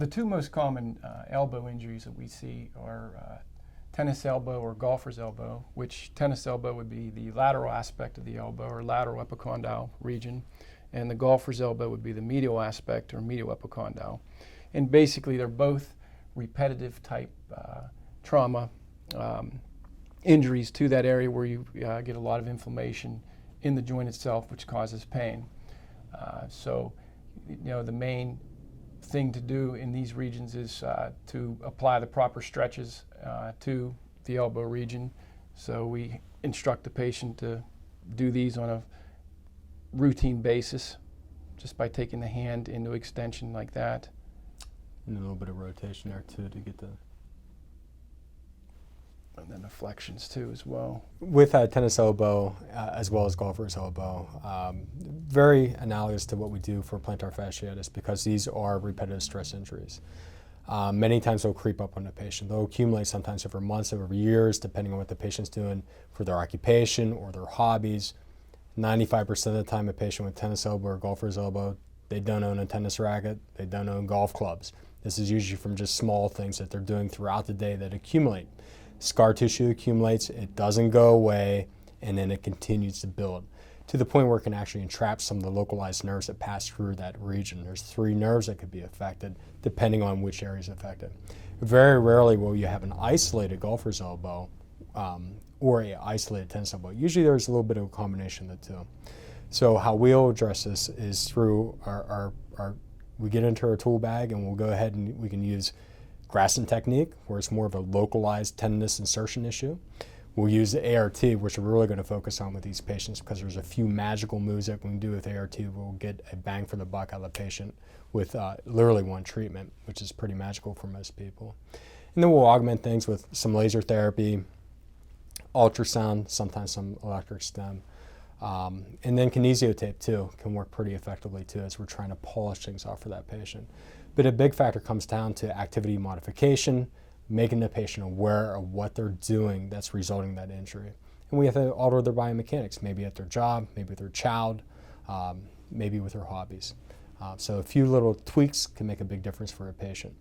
The two most common elbow injuries that we see are tennis elbow or golfer's elbow, which tennis elbow would be the lateral aspect of the elbow or lateral epicondyle region, and the golfer's elbow would be the medial aspect or medial epicondyle. And basically they're both repetitive type trauma injuries to that area where you get a lot of inflammation in the joint itself, which causes pain. So, the main thing to do in these regions is to apply the proper stretches to the elbow region. So we instruct the patient to do these on a routine basis, just by taking the hand into extension like that. And a little bit of rotation there too to get the... And then the flexions too as well. With tennis elbow as well as golfer's elbow, very analogous to what we do for plantar fasciitis because these are repetitive stress injuries. Many times they'll creep up on the patient. They'll accumulate sometimes over months, over years, depending on what the patient's doing for their occupation or their hobbies. 95% of the time a patient with tennis elbow or golfer's elbow, they don't own a tennis racket, they don't own golf clubs. This is usually from just small things that they're doing throughout the day that accumulate. Scar tissue accumulates, it doesn't go away, and then it continues to build to the point where it can actually entrap some of the localized nerves that pass through that region. There's 3 nerves that could be affected depending on which area is affected. Very rarely will you have an isolated golfer's elbow or an isolated tennis elbow. Usually there's a little bit of a combination of the two. So how we'll address this is through we get into our tool bag and we'll go ahead and we can use Graston technique, where it's more of a localized tendinous insertion issue. We'll use the ART, which we're really going to focus on with these patients because there's a few magical moves that we can do with ART. We'll get a bang for the buck out of the patient with literally one treatment, which is pretty magical for most people. And then we'll augment things with some laser therapy, ultrasound, sometimes some electric stim. And then kinesiotape too can work pretty effectively too as we're trying to polish things off for that patient. But a big factor comes down to activity modification, making the patient aware of what they're doing that's resulting in that injury. And we have to alter their biomechanics, maybe at their job, maybe with their child, maybe with their hobbies. So a few little tweaks can make a big difference for a patient.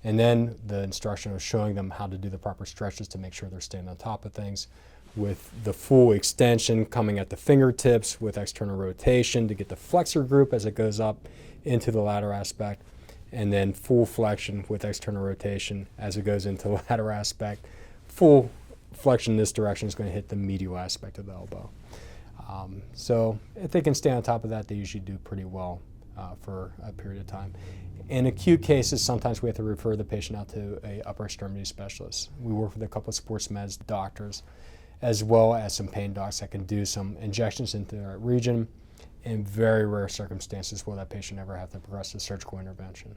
And then the instruction of showing them how to do the proper stretches to make sure they're staying on top of things, with the full extension coming at the fingertips with external rotation to get the flexor group as it goes up into the lateral aspect, and then full flexion with external rotation as it goes into the lateral aspect. Full flexion in this direction is going to hit the medial aspect of the elbow. So if they can stay on top of that, they usually do pretty well for a period of time. In acute cases, sometimes we have to refer the patient out to an upper extremity specialist. We work with a couple of sports meds doctors, as well as some pain docs that can do some injections into that region. In very rare circumstances will that patient ever have to progress to surgical intervention.